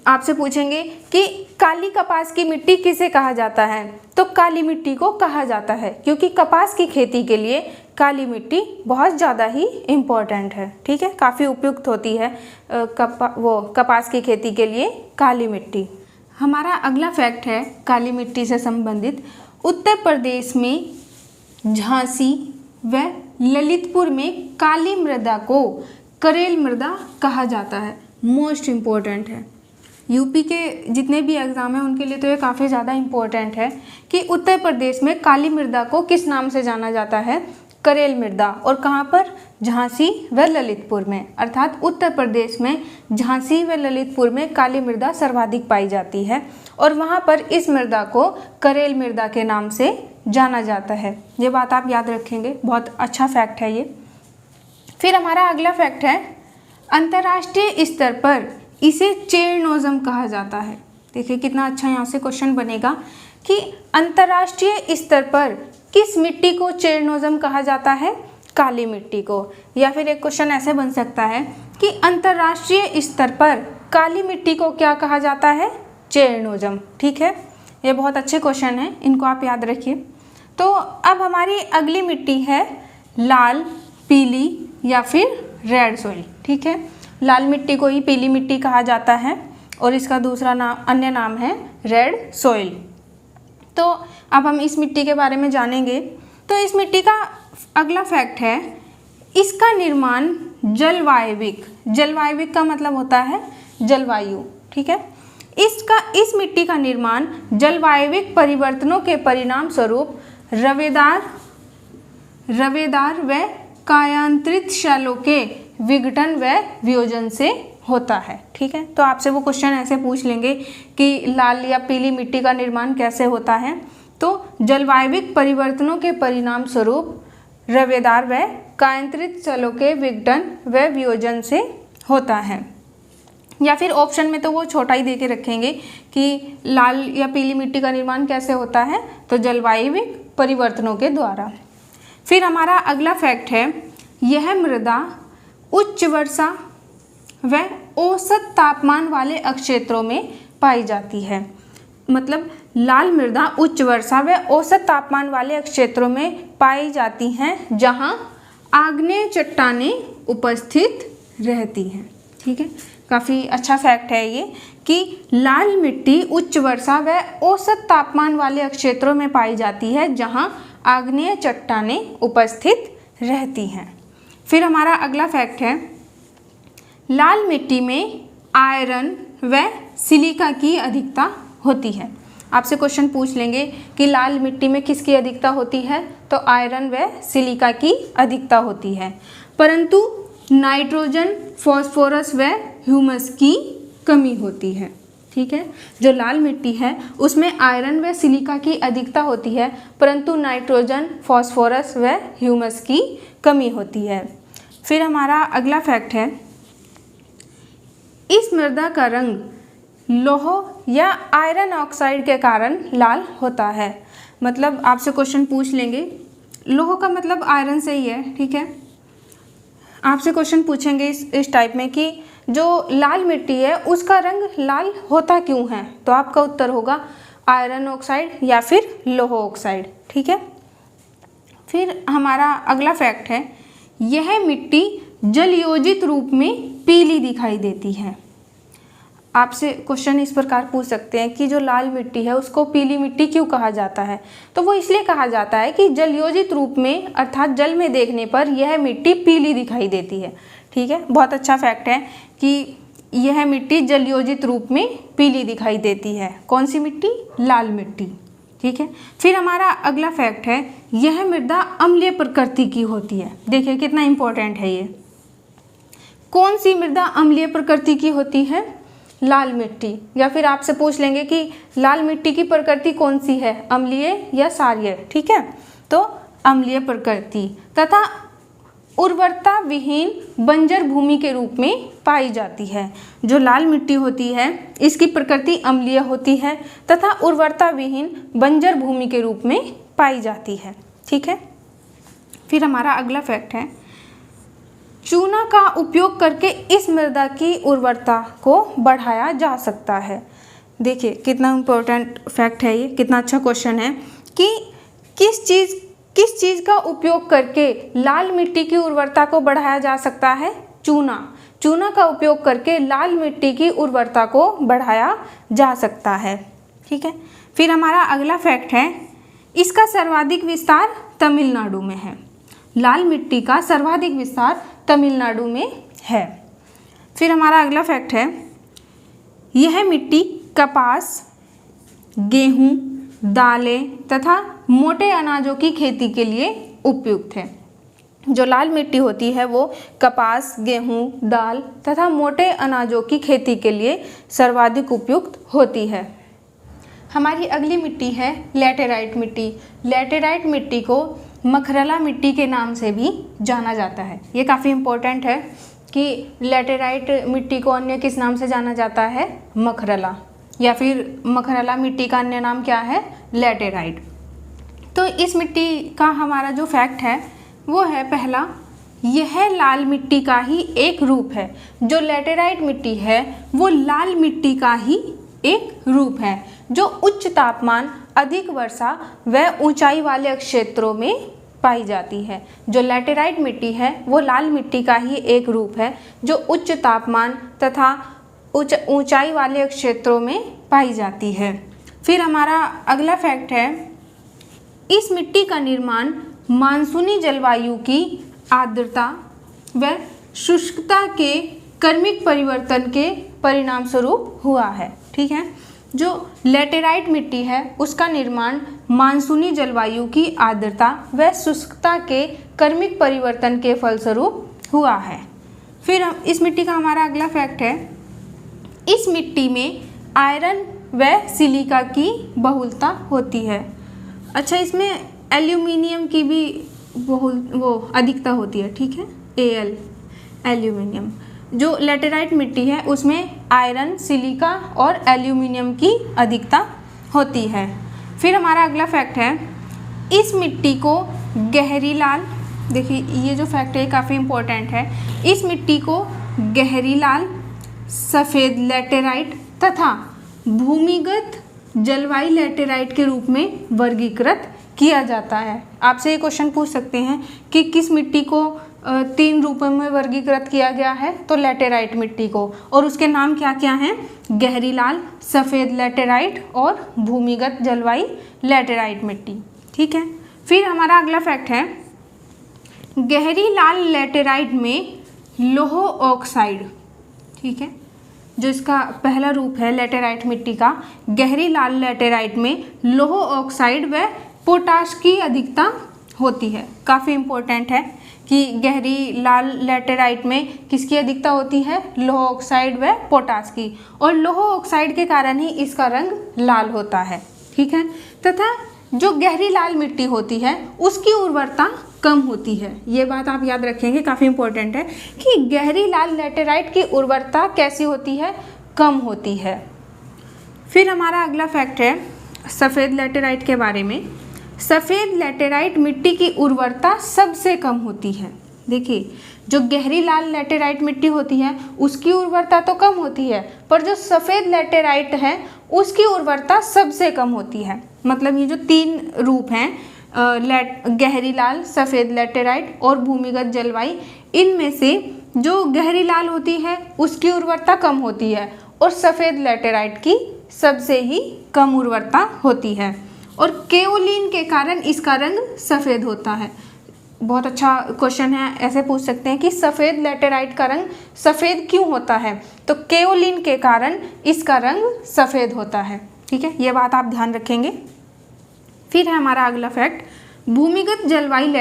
Speaker 1: आपसे पूछेंगे कि काली कपास की मिट्टी किसे कहा जाता है, तो काली मिट्टी को कहा जाता है, क्योंकि कपास की खेती के लिए काली मिट्टी बहुत ज़्यादा ही इम्पोर्टेंट है। ठीक है, काफ़ी उपयुक्त होती है कपास की खेती के लिए काली मिट्टी। हमारा अगला फैक्ट है काली मिट्टी से संबंधित, उत्तर प्रदेश में झांसी व ललितपुर में काली मृदा को करेल मृदा कहा जाता है। मोस्ट इम्पोर्टेंट है, यूपी के जितने भी एग्ज़ाम हैं उनके लिए तो ये काफ़ी ज़्यादा इम्पोर्टेंट है कि उत्तर प्रदेश में काली मृदा को किस नाम से जाना जाता है, करेल मृदा। और कहाँ पर, झांसी व ललितपुर में, अर्थात उत्तर प्रदेश में झांसी व ललितपुर में काली मृदा सर्वाधिक पाई जाती है और वहाँ पर इस मृदा को करेल मृदा के नाम से जाना जाता है। ये बात आप याद रखेंगे, बहुत अच्छा फैक्ट है ये। फिर हमारा अगला फैक्ट है, अंतर्राष्ट्रीय स्तर पर इसे चेरनोज़म कहा जाता है। देखिए कितना अच्छा यहाँ से क्वेश्चन बनेगा कि अंतर्राष्ट्रीय स्तर पर किस मिट्टी को चेरनोज़म कहा जाता है, काली मिट्टी को। या फिर एक क्वेश्चन ऐसे बन सकता है कि अंतर्राष्ट्रीय स्तर पर काली मिट्टी को क्या कहा जाता है, चेरनोज़म। ठीक है, ये बहुत अच्छे क्वेश्चन हैं, इनको आप याद रखिए। तो अब हमारी अगली मिट्टी है लाल, पीली या फिर रेड सॉइल। ठीक है, लाल मिट्टी को ही पीली मिट्टी कहा जाता है और इसका दूसरा नाम, अन्य नाम है रेड सॉइल। तो अब हम इस मिट्टी के बारे में जानेंगे। तो इस मिट्टी का अगला फैक्ट है, इसका निर्माण जलवायविक का मतलब होता है जलवायु। ठीक है, इस मिट्टी का निर्माण जलवायविक परिवर्तनों के परिणाम स्वरूप रवेदार व कायांतरित शैलों के विघटन व वियोजन से होता है। ठीक है, तो आपसे वो क्वेश्चन ऐसे पूछ लेंगे कि लाल या पीली मिट्टी का निर्माण कैसे होता है, तो जलवायविक परिवर्तनों के परिणाम स्वरूप रवेदार व कायांतरित शैलों के विघटन व वियोजन से होता है। या फिर ऑप्शन में तो वो छोटा ही दे के रखेंगे कि लाल या पीली मिट्टी का निर्माण कैसे होता है, तो जलवायविक परिवर्तनों के द्वारा। फिर हमारा अगला फैक्ट है, यह मृदा उच्च वर्षा व औसत तापमान वाले क्षेत्रों में पाई जाती है। मतलब लाल मृदा उच्च वर्षा व औसत तापमान वाले क्षेत्रों में पाई जाती हैं जहां आग्नेय चट्टानें उपस्थित रहती हैं। ठीक है, काफ़ी अच्छा फैक्ट है ये कि लाल मिट्टी उच्च वर्षा व औसत तापमान वाले क्षेत्रों में पाई जाती है जहां आग्नेय चट्टानें उपस्थित रहती हैं। फिर हमारा अगला फैक्ट है, लाल मिट्टी में आयरन व सिलिका की अधिकता होती है। आपसे क्वेश्चन पूछ लेंगे कि लाल मिट्टी में किसकी अधिकता होती है, तो आयरन व सिलिका की अधिकता होती है, परंतु नाइट्रोजन, फॉस्फोरस व ह्यूमस की कमी होती है। ठीक है, जो लाल मिट्टी है उसमें आयरन व सिलिका की अधिकता होती है, परंतु नाइट्रोजन, फॉस्फोरस व ह्यूमस की कमी होती है। फिर हमारा अगला फैक्ट है, इस मृदा का रंग लौह या आयरन ऑक्साइड के कारण लाल होता है। मतलब आपसे क्वेश्चन पूछ लेंगे, लौह का मतलब आयरन से ही है। ठीक है, आपसे क्वेश्चन पूछेंगे इस टाइप में कि जो लाल मिट्टी है उसका रंग लाल होता क्यों है, तो आपका उत्तर होगा आयरन ऑक्साइड या फिर लौह ऑक्साइड। ठीक है, फिर हमारा अगला फैक्ट है, यह मिट्टी जलयोजित रूप में पीली दिखाई देती है। आपसे क्वेश्चन इस प्रकार पूछ सकते हैं कि जो लाल मिट्टी है उसको पीली मिट्टी क्यों कहा जाता है, तो वो इसलिए कहा जाता है कि जलयोजित रूप में अर्थात जल में देखने पर यह मिट्टी पीली दिखाई देती है। ठीक है, बहुत अच्छा फैक्ट है कि यह मिट्टी जलयोजित रूप में पीली दिखाई देती है। कौन सी मिट्टी? लाल मिट्टी। ठीक है, फिर हमारा अगला फैक्ट है, यह मृदा अम्लीय प्रकृति की होती है। देखिए कितना इंपॉर्टेंट है ये। कौन सी मृदा अम्लीय प्रकृति की होती है? लाल मिट्टी। या फिर आपसे पूछ लेंगे कि लाल मिट्टी की प्रकृति कौन सी है, अम्लीय या क्षारीय। ठीक है, तो अम्लीय प्रकृति तथा उर्वरता विहीन बंजर भूमि के रूप में पाई जाती है। जो लाल मिट्टी होती है इसकी प्रकृति अम्लीय होती है तथा उर्वरता विहीन बंजर भूमि के रूप में पाई जाती है। ठीक है, फिर हमारा अगला फैक्ट है, चूना का उपयोग करके इस मृदा की उर्वरता को बढ़ाया जा सकता है। देखिए कितना इम्पोर्टेंट फैक्ट है ये, कितना अच्छा क्वेश्चन है कि किस चीज़ का उपयोग करके लाल मिट्टी की उर्वरता को बढ़ाया जा सकता है? चूना का उपयोग करके लाल मिट्टी की उर्वरता को बढ़ाया जा सकता है। ठीक है, फिर हमारा अगला फैक्ट है, इसका सर्वाधिक विस्तार तमिलनाडु में है। लाल मिट्टी का सर्वाधिक विस्तार तमिलनाडु में है। फिर हमारा अगला फैक्ट है, यह मिट्टी कपास, गेहूं, दालें तथा मोटे अनाजों की खेती के लिए उपयुक्त है। जो लाल मिट्टी होती है वो कपास, गेहूं, दाल तथा मोटे अनाजों की खेती के लिए सर्वाधिक उपयुक्त होती है। हमारी अगली मिट्टी है लैटेराइट मिट्टी। लैटेराइट मिट्टी को मखरला मिट्टी के नाम से भी जाना जाता है। ये काफ़ी इम्पोर्टेंट है कि लैटेराइट मिट्टी को अन्य किस नाम से जाना जाता है? मखरला, या फिर मखरला मिट्टी का अन्य नाम क्या है? लैटेराइट। तो इस मिट्टी का हमारा जो फैक्ट है वो है, पहला, यह लाल मिट्टी का ही एक रूप है। जो लैटेराइट मिट्टी है वो लाल मिट्टी का ही एक रूप है जो उच्च तापमान, अधिक वर्षा व ऊंचाई वाले क्षेत्रों में पाई जाती है। जो लैटेराइट मिट्टी है वो लाल मिट्टी का ही एक रूप है जो उच्च तापमान तथा ऊंचाई वाले क्षेत्रों में पाई जाती है। फिर हमारा अगला फैक्ट है, इस मिट्टी का निर्माण मानसूनी जलवायु की आर्द्रता व शुष्कता के क्रमिक परिवर्तन के परिणाम स्वरूप हुआ है। ठीक है, जो लैटेराइट मिट्टी है उसका निर्माण मानसूनी जलवायु की आर्द्रता व शुष्कता के क्रमिक परिवर्तन के फलस्वरूप हुआ है। फिर इस मिट्टी का हमारा अगला फैक्ट है, इस मिट्टी में आयरन व सिलिका की बहुलता होती है। अच्छा, इसमें एल्यूमिनियम की भी वो अधिकता होती है। ठीक है, Al एल्यूमिनियम। जो लैटेराइट मिट्टी है उसमें आयरन, सिलिका और एल्यूमिनियम की अधिकता होती है। फिर हमारा अगला फैक्ट है, इस मिट्टी को गहरी लाल, देखिए ये जो फैक्ट है काफ़ी इम्पोर्टेंट है, इस मिट्टी को गहरी लाल, सफ़ेद लैटेराइट तथा भूमिगत जलवायु लैटेराइट के रूप में वर्गीकृत किया जाता है। आपसे ये क्वेश्चन पूछ सकते हैं कि किस मिट्टी को 3 रूपों में वर्गीकृत किया गया है, तो लैटेराइट मिट्टी को, और उसके नाम क्या क्या हैं? गहरी लाल, सफ़ेद लैटेराइट और भूमिगत जलवायु लैटेराइट मिट्टी। ठीक है, फिर हमारा अगला फैक्ट है, गहरी लाल लैटेराइट में लौह ऑक्साइड, ठीक है, जो इसका पहला रूप है लैटेराइट मिट्टी का, गहरी लाल लैटेराइट में लौह ऑक्साइड व पोटाश की अधिकता होती है। काफ़ी इम्पोर्टेंट है कि गहरी लाल लैटेराइट में किसकी अधिकता होती है, लौह ऑक्साइड व पोटाश की, और लौह ऑक्साइड के कारण ही इसका रंग लाल होता है। ठीक है, तथा जो गहरी लाल मिट्टी होती है उसकी उर्वरता कम होती है। ये बात आप याद रखेंगे, काफ़ी इम्पोर्टेंट है कि गहरी लाल लैटेराइट की उर्वरता कैसी होती है, कम होती है। फिर हमारा अगला फैक्ट है सफ़ेद लैटेराइट के बारे में। सफ़ेद लैटेराइट मिट्टी की उर्वरता सबसे कम होती है। देखिए, जो गहरी लाल लैटेराइट मिट्टी होती है उसकी उर्वरता तो कम होती है, पर जो सफ़ेद लैटेराइट है उसकी उर्वरता सबसे कम होती है। मतलब ये जो तीन रूप हैं, गहरी लाल, सफ़ेद लैटेराइट और भूमिगत जलवायु, इनमें से जो गहरी लाल होती है उसकी उर्वरता कम होती है और सफ़ेद लैटेराइट की सबसे ही कम उर्वरता होती है, और केओलिन के कारण इसका रंग सफ़ेद होता है। बहुत अच्छा क्वेश्चन है, ऐसे पूछ सकते हैं कि सफ़ेद लैटेराइट का रंग सफ़ेद क्यों होता है, तो केओलिन के कारण इसका रंग सफ़ेद होता है। ठीक है, ये बात आप ध्यान रखेंगे। फिर है हमारा अगला फैक्ट, भूमिगत जलवायु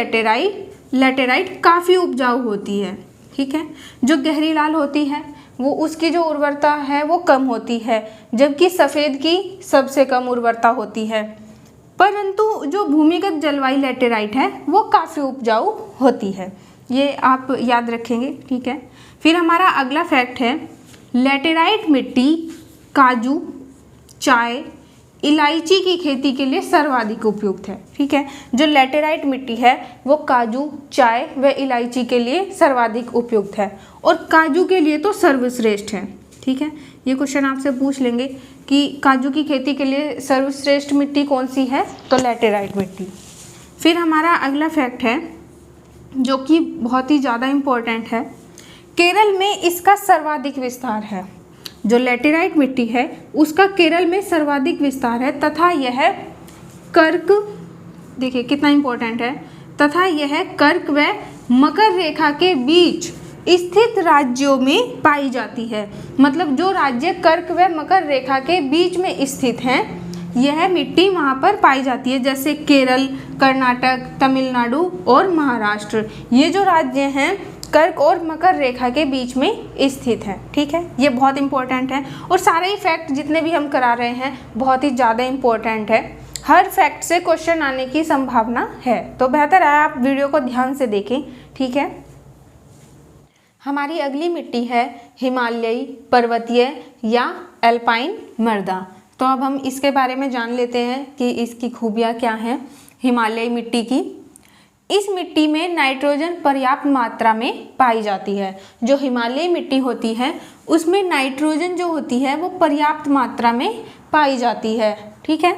Speaker 1: लैटेराइट काफ़ी उपजाऊ होती है। ठीक है, जो गहरी लाल होती है वो उसकी जो उर्वरता है वो कम होती है, जबकि सफ़ेद की सबसे कम उर्वरता होती है, परंतु जो भूमिगत जलवायु लैटेराइट है वो काफ़ी उपजाऊ होती है। ये आप याद रखेंगे। ठीक है, फिर हमारा अगला फैक्ट है लैटेराइट मिट्टी काजू, चाय, इलायची की खेती के लिए सर्वाधिक उपयुक्त है। ठीक है, जो लैटेराइट मिट्टी है वो काजू, चाय व इलायची के लिए सर्वाधिक उपयुक्त है, और काजू के लिए तो सर्वश्रेष्ठ है। ठीक है, ये क्वेश्चन आपसे पूछ लेंगे कि काजू की खेती के लिए सर्वश्रेष्ठ मिट्टी कौन सी है, तो लैटेराइट मिट्टी। फिर हमारा अगला फैक्ट है जो कि बहुत ही ज़्यादा इम्पोर्टेंट है, केरल में इसका सर्वाधिक विस्तार है। जो लैटेराइट मिट्टी है उसका केरल में सर्वाधिक विस्तार है, तथा यह कर्क, देखिए कितना इम्पोर्टेंट है, तथा यह कर्क व मकर रेखा के बीच स्थित राज्यों में पाई जाती है। मतलब जो राज्य कर्क व मकर रेखा के बीच में स्थित हैं, यह मिट्टी वहाँ पर पाई जाती है, जैसे केरल, कर्नाटक, तमिलनाडु और महाराष्ट्र। ये जो राज्य हैं कर्क और मकर रेखा के बीच में स्थित है। ठीक है, ये बहुत इंपॉर्टेंट है, और सारे ही फैक्ट जितने भी हम करा रहे हैं बहुत ही ज़्यादा इम्पोर्टेंट है। हर फैक्ट से क्वेश्चन आने की संभावना है, तो बेहतर है आप वीडियो को ध्यान से देखें। ठीक है, हमारी अगली मिट्टी है हिमालयी, पर्वतीय या एल्पाइन मृदा। तो अब हम इसके बारे में जान लेते हैं कि इसकी खूबियाँ क्या हैं हिमालयी मिट्टी की। इस मिट्टी में नाइट्रोजन पर्याप्त मात्रा में पाई जाती है। जो हिमालयी मिट्टी होती है उसमें नाइट्रोजन जो होती है वो पर्याप्त मात्रा में पाई जाती है। ठीक है,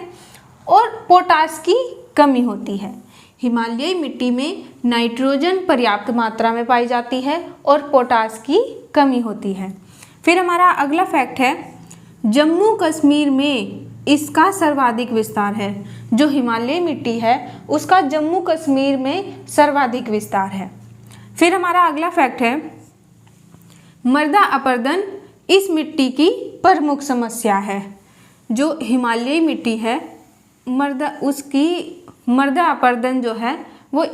Speaker 1: और पोटाश की कमी होती है। हिमालयी मिट्टी में नाइट्रोजन पर्याप्त मात्रा में पाई जाती है और पोटाश की कमी होती है। फिर हमारा अगला फैक्ट है जम्मू कश्मीर में इसका सर्वाधिक विस्तार है। जो हिमालयी मिट्टी है उसका जम्मू कश्मीर में सर्वाधिक विस्तार है। फिर हमारा अगला फैक्ट है मृदा अपरदन इस मिट्टी की प्रमुख समस्या है। जो हिमालयी मिट्टी है मृदा अपरदन जो है वो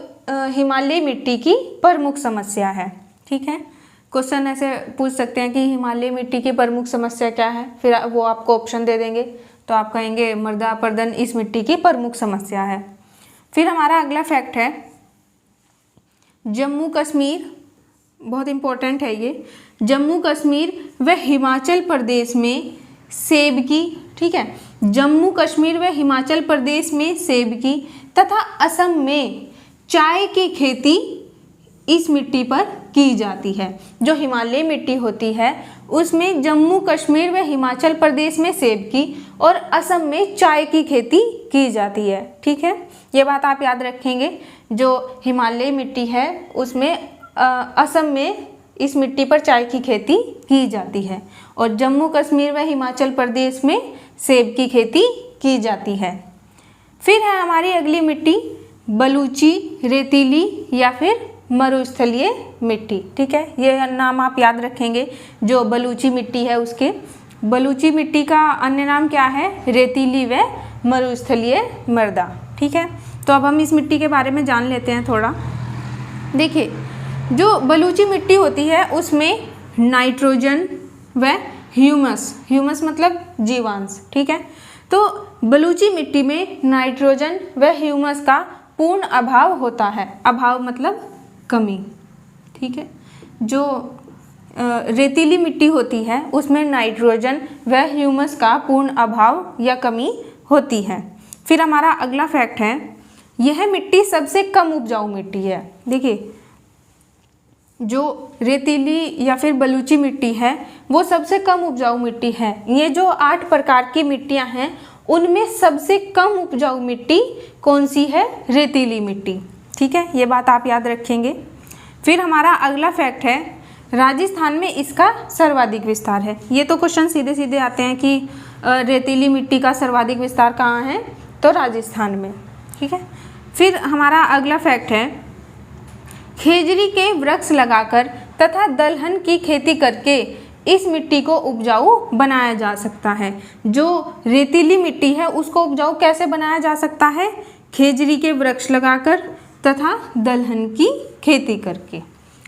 Speaker 1: हिमालयी मिट्टी की प्रमुख समस्या है। ठीक है, क्वेश्चन ऐसे पूछ सकते हैं कि हिमालयी मिट्टी की प्रमुख समस्या क्या है, फिर वो आपको ऑप्शन दे देंगे, तो आप कहेंगे मृदा अपरदन इस मिट्टी की प्रमुख समस्या है। फिर हमारा अगला फैक्ट है जम्मू कश्मीर, बहुत इम्पोर्टेंट है ये, जम्मू कश्मीर व हिमाचल प्रदेश में सेब की, ठीक है, जम्मू कश्मीर व हिमाचल प्रदेश में सेब की तथा असम में चाय की खेती इस मिट्टी पर की जाती है। जो हिमालयी मिट्टी होती है उसमें जम्मू कश्मीर व हिमाचल प्रदेश में सेब की और असम में चाय की खेती की जाती है। ठीक है, ये बात आप याद रखेंगे। जो हिमालयी मिट्टी है उसमें असम में इस मिट्टी पर चाय की खेती की जाती है और जम्मू कश्मीर व हिमाचल प्रदेश में सेब की खेती की जाती है। फिर है हमारी अगली मिट्टी बलूची, रेतीली या फिर मरुस्थलीय मिट्टी। ठीक है, ये नाम आप याद रखेंगे। जो बलूची मिट्टी है उसके, बलूची मिट्टी का अन्य नाम क्या है? रेतीली व मरुस्थलीय मृदा। ठीक है, तो अब हम इस मिट्टी के बारे में जान लेते हैं थोड़ा। देखिए, जो बलूची मिट्टी होती है उसमें नाइट्रोजन व ह्यूमस मतलब जीवांश। ठीक है, तो बलूची मिट्टी में नाइट्रोजन व ह्यूमस का पूर्ण अभाव होता है। अभाव मतलब कमी। ठीक है, जो रेतीली मिट्टी होती है उसमें नाइट्रोजन व ह्यूमस का पूर्ण अभाव या कमी होती है। फिर हमारा अगला फैक्ट है, यह मिट्टी सबसे कम उपजाऊ मिट्टी है। देखिए, जो रेतीली या फिर बलूची मिट्टी है वो सबसे कम उपजाऊ मिट्टी है। ये जो 8 प्रकार की मिट्टियां हैं उनमें सबसे कम उपजाऊ मिट्टी कौन सी है? रेतीली मिट्टी। ठीक है, ये बात आप याद रखेंगे। फिर हमारा अगला फैक्ट है, राजस्थान में इसका सर्वाधिक विस्तार है। ये तो क्वेश्चन सीधे सीधे आते हैं कि रेतीली मिट्टी का सर्वाधिक विस्तार कहाँ है? तो राजस्थान में। ठीक है, फिर हमारा अगला फैक्ट है, खेजड़ी के वृक्ष लगाकर तथा दलहन की खेती करके इस मिट्टी को उपजाऊ बनाया जा सकता है। जो रेतीली मिट्टी है उसको उपजाऊ कैसे बनाया जा सकता है? खेजड़ी के वृक्ष लगाकर तथा दलहन की खेती करके।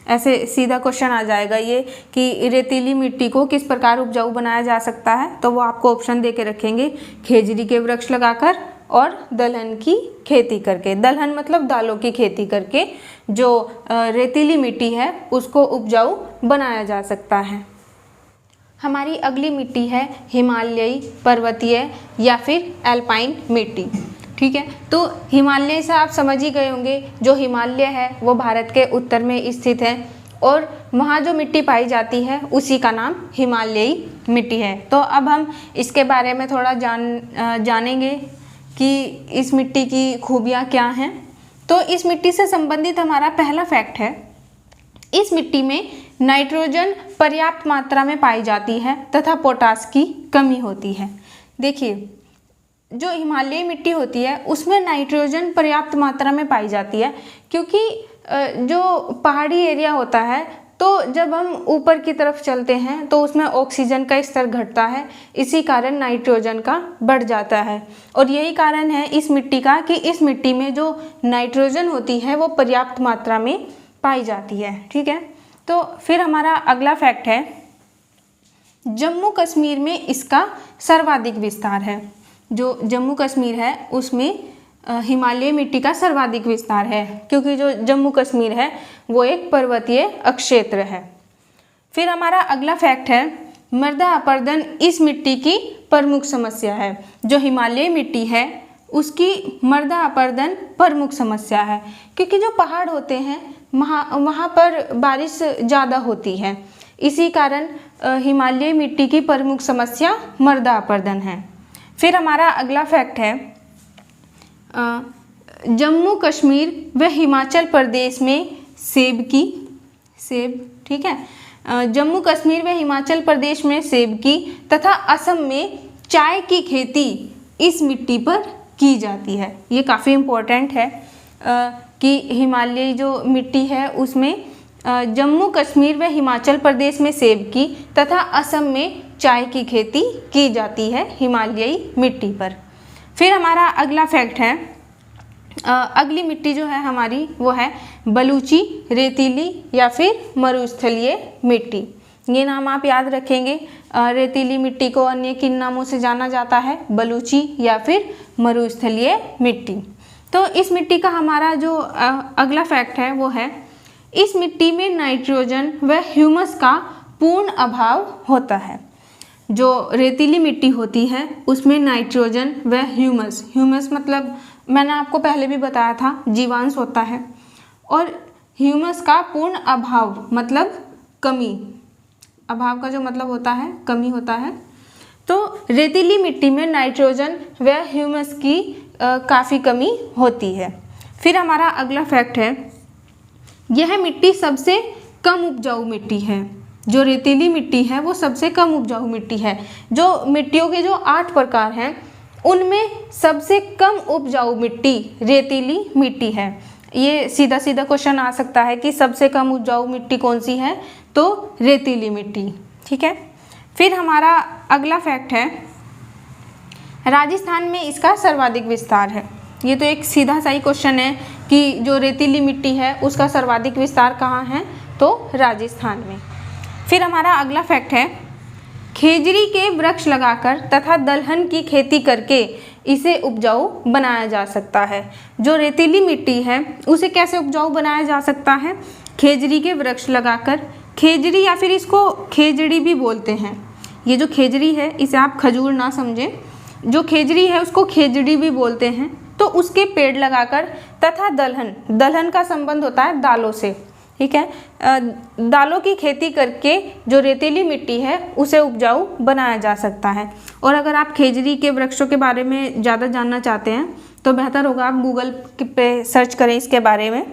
Speaker 1: ऐसे सीधा क्वेश्चन आ जाएगा ये कि रेतीली मिट्टी को किस प्रकार उपजाऊ बनाया जा सकता है, तो वो आपको ऑप्शन दे के रखेंगे, खेजड़ी के वृक्ष लगाकर और दलहन की खेती करके। दलहन मतलब दालों की खेती करके जो रेतीली मिट्टी है उसको उपजाऊ बनाया जा सकता है। हमारी अगली मिट्टी है हिमालयी, पर्वतीय या फिर एल्पाइन मिट्टी। ठीक है, तो हिमालय से आप समझ ही गए होंगे, जो हिमालय है वो भारत के उत्तर में स्थित है और वहाँ जो मिट्टी पाई जाती है उसी का नाम हिमालयी मिट्टी है। तो अब हम इसके बारे में थोड़ा जानेंगे कि इस मिट्टी की खूबियाँ क्या हैं। तो इस मिट्टी से संबंधित हमारा पहला फैक्ट है, इस मिट्टी में नाइट्रोजन पर्याप्त मात्रा में पाई जाती है तथा पोटास की कमी होती है। देखिए, जो हिमालयी मिट्टी होती है उसमें नाइट्रोजन पर्याप्त मात्रा में पाई जाती है, क्योंकि जो पहाड़ी एरिया होता है तो जब हम ऊपर की तरफ चलते हैं तो उसमें ऑक्सीजन का स्तर घटता है, इसी कारण नाइट्रोजन का बढ़ जाता है। और यही कारण है इस मिट्टी का कि इस मिट्टी में जो नाइट्रोजन होती है वो पर्याप्त मात्रा में पाई जाती है। ठीक है, तो फिर हमारा अगला फैक्ट है, जम्मू कश्मीर में इसका सर्वाधिक विस्तार है। जो जम्मू कश्मीर है उसमें हिमालयी मिट्टी का सर्वाधिक विस्तार है, क्योंकि जो जम्मू कश्मीर है वो एक पर्वतीय क्षेत्र है। फिर हमारा अगला फैक्ट है, मृदा अपरदन इस मिट्टी की प्रमुख समस्या है। जो हिमालयी मिट्टी है उसकी मृदा अपरदन प्रमुख समस्या है, क्योंकि जो पहाड़ होते हैं वहाँ पर बारिश ज़्यादा होती है, इसी कारण हिमालयी मिट्टी की प्रमुख समस्या मृदा अपरदन है। फिर हमारा अगला फैक्ट है, जम्मू कश्मीर व हिमाचल प्रदेश में सेब। ठीक है, जम्मू कश्मीर व हिमाचल प्रदेश में सेब की तथा असम में चाय की खेती इस मिट्टी पर की जाती है। ये काफ़ी इम्पोर्टेंट है कि हिमालयी जो मिट्टी है उसमें जम्मू कश्मीर व हिमाचल प्रदेश में सेब की तथा असम में चाय की खेती की जाती है हिमालयी मिट्टी पर। फिर हमारा अगला फैक्ट है, अगली मिट्टी जो है हमारी वो है बलूची, रेतीली या फिर मरुस्थलीय मिट्टी। ये नाम आप याद रखेंगे। रेतीली मिट्टी को अन्य किन नामों से जाना जाता है? बलूची या फिर मरुस्थलीय मिट्टी। तो इस मिट्टी का हमारा जो अगला फैक्ट है वो है, इस मिट्टी में नाइट्रोजन व ह्यूमस का पूर्ण अभाव होता है। जो रेतीली मिट्टी होती है उसमें नाइट्रोजन व ह्यूमस मतलब मैंने आपको पहले भी बताया था जीवांश होता है, और ह्यूमस का पूर्ण अभाव मतलब कमी। अभाव का जो मतलब होता है कमी होता है। तो रेतीली मिट्टी में नाइट्रोजन व ह्यूमस की काफ़ी कमी होती है। फिर हमारा अगला फैक्ट है, यह मिट्टी सबसे कम उपजाऊ मिट्टी है। जो रेतीली मिट्टी है वो सबसे कम उपजाऊ मिट्टी है। जो मिट्टियों के जो 8 प्रकार हैं उनमें सबसे कम उपजाऊ मिट्टी रेतीली मिट्टी है। ये सीधा सीधा क्वेश्चन आ सकता है कि सबसे कम उपजाऊ मिट्टी कौन सी है, तो रेतीली मिट्टी। ठीक है, फिर हमारा अगला फैक्ट है राजस्थान में इसका सर्वाधिक विस्तार है। ये तो एक सीधा सा ही क्वेश्चन है कि जो रेतीली मिट्टी है उसका सर्वाधिक विस्तार कहाँ है, तो राजस्थान में। फिर हमारा अगला फैक्ट है खेजड़ी के वृक्ष लगाकर तथा दलहन की खेती करके इसे उपजाऊ बनाया जा सकता है। जो रेतीली मिट्टी है उसे कैसे उपजाऊ बनाया जा सकता है, खेजड़ी के वृक्ष लगाकर। खेजड़ी या फिर इसको खेजड़ी भी बोलते हैं। ये जो खेजड़ी है इसे आप खजूर ना समझें, जो खेजड़ी है उसको खेजड़ी भी बोलते हैं। तो उसके पेड़ लगाकर तथा दलहन, दलहन का संबंध होता है दालों से। ठीक है, दालों की खेती करके जो रेतीली मिट्टी है उसे उपजाऊ बनाया जा सकता है। और अगर आप खेजड़ी के वृक्षों के बारे में ज़्यादा जानना चाहते हैं तो बेहतर होगा आप गूगल पे सर्च करें इसके बारे में,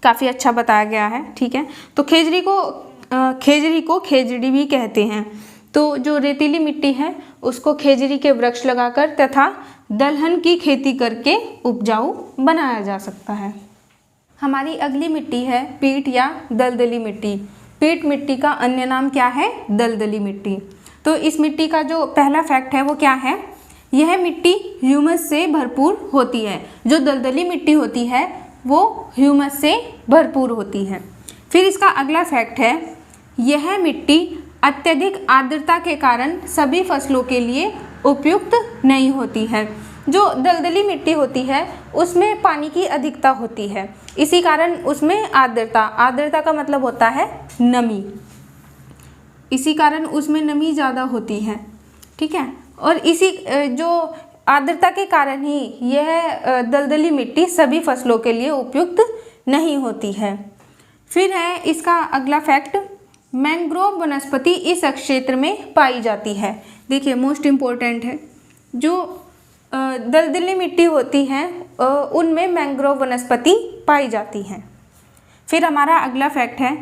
Speaker 1: काफ़ी अच्छा बताया गया है। ठीक है, तो खेजड़ी को खेजड़ी भी कहते हैं। तो जो रेतीली मिट्टी है उसको खेजड़ी के वृक्ष लगाकर तथा दलहन की खेती करके उपजाऊ बनाया जा सकता है। हमारी अगली मिट्टी है पीट या दलदली मिट्टी। पीट मिट्टी का अन्य नाम क्या है, दलदली मिट्टी। तो इस मिट्टी का जो पहला फैक्ट है वो क्या है, यह मिट्टी ह्यूमस से भरपूर होती है। जो दलदली मिट्टी होती है वो ह्यूमस से भरपूर होती है। फिर इसका अगला फैक्ट है यह मिट्टी अत्यधिक आर्द्रता के कारण सभी फसलों के लिए उपयुक्त नहीं होती है। जो दलदली मिट्टी होती है उसमें पानी की अधिकता होती है, इसी कारण उसमें आर्द्रता का मतलब होता है नमी, इसी कारण उसमें नमी ज़्यादा होती है। ठीक है, और इसी जो आर्द्रता के कारण ही यह दलदली मिट्टी सभी फसलों के लिए उपयुक्त नहीं होती है। फिर है इसका अगला फैक्ट मैंग्रोव वनस्पति इस क्षेत्र में पाई जाती है। देखिए मोस्ट इम्पोर्टेंट है, जो दलदली मिट्टी होती है उनमें मैंग्रोव वनस्पति पाई जाती है। फिर हमारा अगला फैक्ट है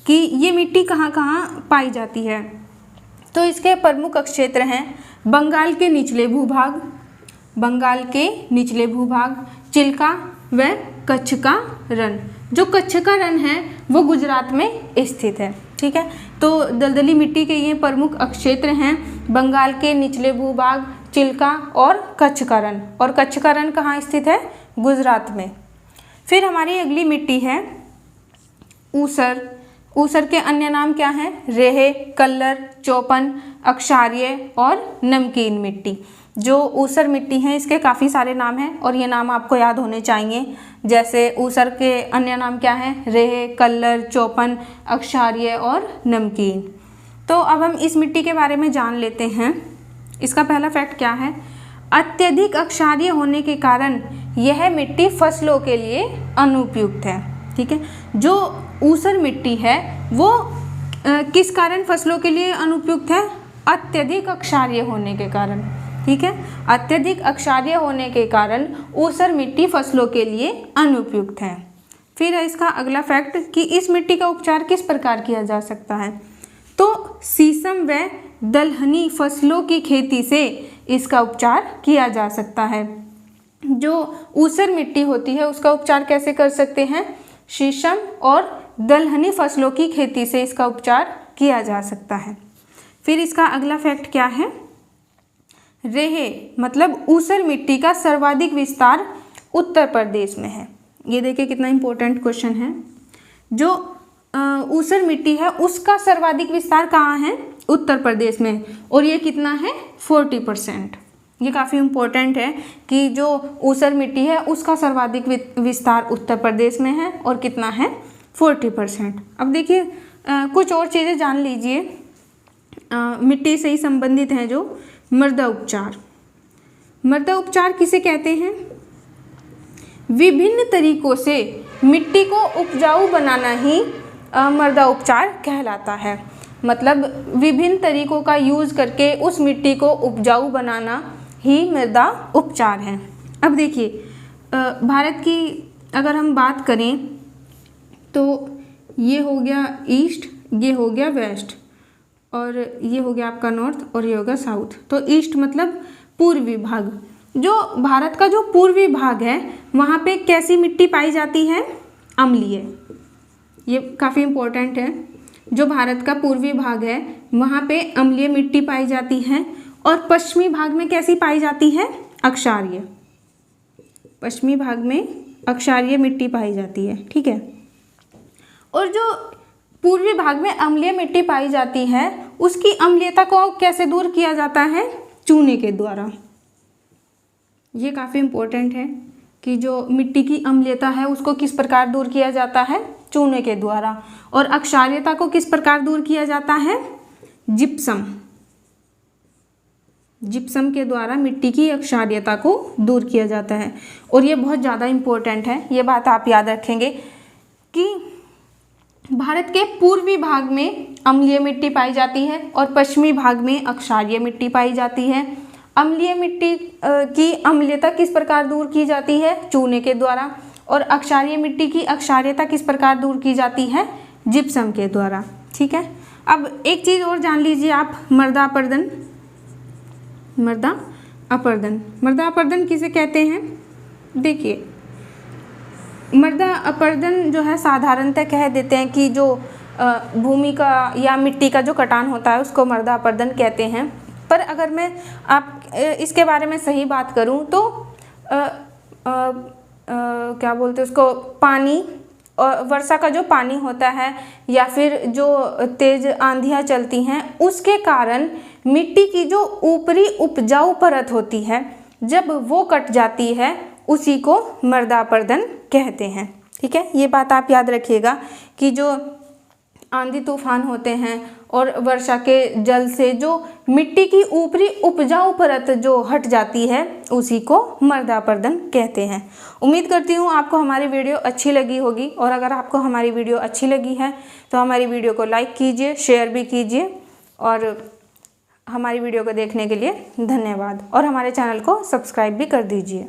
Speaker 1: कि ये मिट्टी कहाँ कहाँ पाई जाती है। तो इसके प्रमुख क्षेत्र हैं बंगाल के निचले भूभाग, चिल्का व कच्छ का रण। जो कच्छ का रण है वो गुजरात में स्थित है। ठीक है, तो दलदली मिट्टी के ये प्रमुख क्षेत्र हैं बंगाल के निचले भूभाग, चिल्का और कच्छ का रण। और कच्छ का रण कहाँ स्थित है, गुजरात में। फिर हमारी अगली मिट्टी है ऊसर। ऊसर के अन्य नाम क्या हैं, रेहे, कल्लर, चौपन, अक्षार्य और नमकीन मिट्टी। जो ऊसर मिट्टी है इसके काफ़ी सारे नाम हैं और ये नाम आपको याद होने चाहिए। जैसे ऊसर के अन्य नाम क्या हैं, रेहे, कल्लर, चौपन, अक्षार्य और नमकीन। तो अब हम इस मिट्टी के बारे में जान लेते हैं। इसका पहला फैक्ट क्या है, अत्यधिक अक्षार्य होने के कारण यह मिट्टी फसलों के लिए अनुपयुक्त है। ठीक है, जो ऊसर मिट्टी है वो किस कारण फसलों के लिए अनुपयुक्त है, अत्यधिक अक्षार्य होने के कारण। ठीक है, अत्यधिक अक्षार्य होने के कारण ऊसर मिट्टी फसलों के लिए अनुपयुक्त है। फिर है इसका अगला फैक्ट कि इस मिट्टी का उपचार किस प्रकार किया जा सकता है। तो शीशम व दलहनी फसलों की खेती से इसका उपचार किया जा सकता है। जो ऊसर मिट्टी होती है उसका उपचार कैसे कर सकते हैं, शीशम और दलहनी फसलों की खेती से इसका उपचार किया जा सकता है। फिर इसका अगला फैक्ट क्या है, रेहे मतलब ऊसर मिट्टी का सर्वाधिक विस्तार उत्तर प्रदेश में है। ये देखिए कितना इम्पोर्टेंट क्वेश्चन है। जो ऊसर मिट्टी है उसका सर्वाधिक विस्तार कहाँ है, उत्तर प्रदेश में, और ये कितना है 40%। ये काफ़ी इम्पोर्टेंट है कि जो ऊसर मिट्टी है उसका सर्वाधिक विस्तार उत्तर प्रदेश में है और कितना है 40%। अब देखिए कुछ और चीज़ें जान लीजिए मिट्टी से ही संबंधित हैं। जो मृदा उपचार, मृदा उपचार किसे कहते हैं, विभिन्न तरीकों से मिट्टी को उपजाऊ बनाना ही मृदा उपचार कहलाता है। मतलब विभिन्न तरीकों का यूज़ करके उस मिट्टी को उपजाऊ बनाना ही मृदा उपचार है। अब देखिए भारत की अगर हम बात करें तो ये हो गया ईस्ट, ये हो गया वेस्ट, और ये हो गया आपका नॉर्थ और ये होगा साउथ। तो ईस्ट मतलब पूर्वी भाग जो भारत का जो पूर्वी भाग है वहाँ पे कैसी मिट्टी पाई जाती है? अम्लीय। ये काफ़ी इम्पोर्टेंट है। जो भारत का पूर्वी भाग है वहाँ पे अम्लीय मिट्टी पाई जाती है, और पश्चिमी भाग में कैसी पाई जाती है? अक्षारीय। पश्चिमी भाग में अक्षारीय मिट्टी पाई जाती है, ठीक है। और जो पूर्वी भाग में अम्लीय मिट्टी पाई जाती है उसकी अम्लीयता को कैसे दूर किया जाता है? चूने के द्वारा। ये काफ़ी इम्पोर्टेंट है कि जो मिट्टी की अम्लीयता है उसको किस प्रकार दूर किया जाता है? चूने के द्वारा। और अक्षारीयता को किस प्रकार दूर किया जाता है? जिप्सम। जिप्सम के द्वारा मिट्टी की अक्षारीयता को दूर किया जाता है। और ये बहुत ज़्यादा इम्पोर्टेंट है, ये बात आप याद रखेंगे कि भारत के पूर्वी भाग में अम्लीय मिट्टी पाई जाती है और पश्चिमी भाग में अक्षारीय मिट्टी पाई जाती है। अम्लीय मिट्टी की अम्लीयता किस प्रकार दूर की जाती है? चूने के द्वारा। और अक्षारीय मिट्टी की अक्षारीयता किस प्रकार दूर की जाती है? जिप्सम के द्वारा, ठीक है। अब एक चीज़ और जान लीजिए आप, मृदा अपरदन। मृदा अपरदन, मृदा अपरदन किसे कहते हैं? देखिए, मृदा अपरदन जो है साधारणतः कह देते हैं कि जो भूमि का या मिट्टी का जो कटान होता है उसको मृदा अपरदन कहते हैं। पर अगर मैं इसके बारे में सही बात करूं तो क्या बोलते हैं उसको, पानी और वर्षा का जो पानी होता है या फिर जो तेज आंधियाँ चलती हैं उसके कारण मिट्टी की जो ऊपरी उपजाऊ परत होती है जब वो कट जाती है उसी को मृदा अपरदन कहते हैं, ठीक है। ये बात आप याद रखिएगा कि जो आंधी तूफान होते हैं और वर्षा के जल से जो मिट्टी की ऊपरी उपजाऊ परत जो हट जाती है उसी को मृदा अपरदन कहते हैं। उम्मीद करती हूँ आपको हमारी वीडियो अच्छी लगी होगी, और अगर आपको हमारी वीडियो अच्छी लगी है तो हमारी वीडियो को लाइक कीजिए, शेयर भी कीजिए, और हमारी वीडियो को देखने के लिए धन्यवाद, और हमारे चैनल को सब्सक्राइब भी कर दीजिए।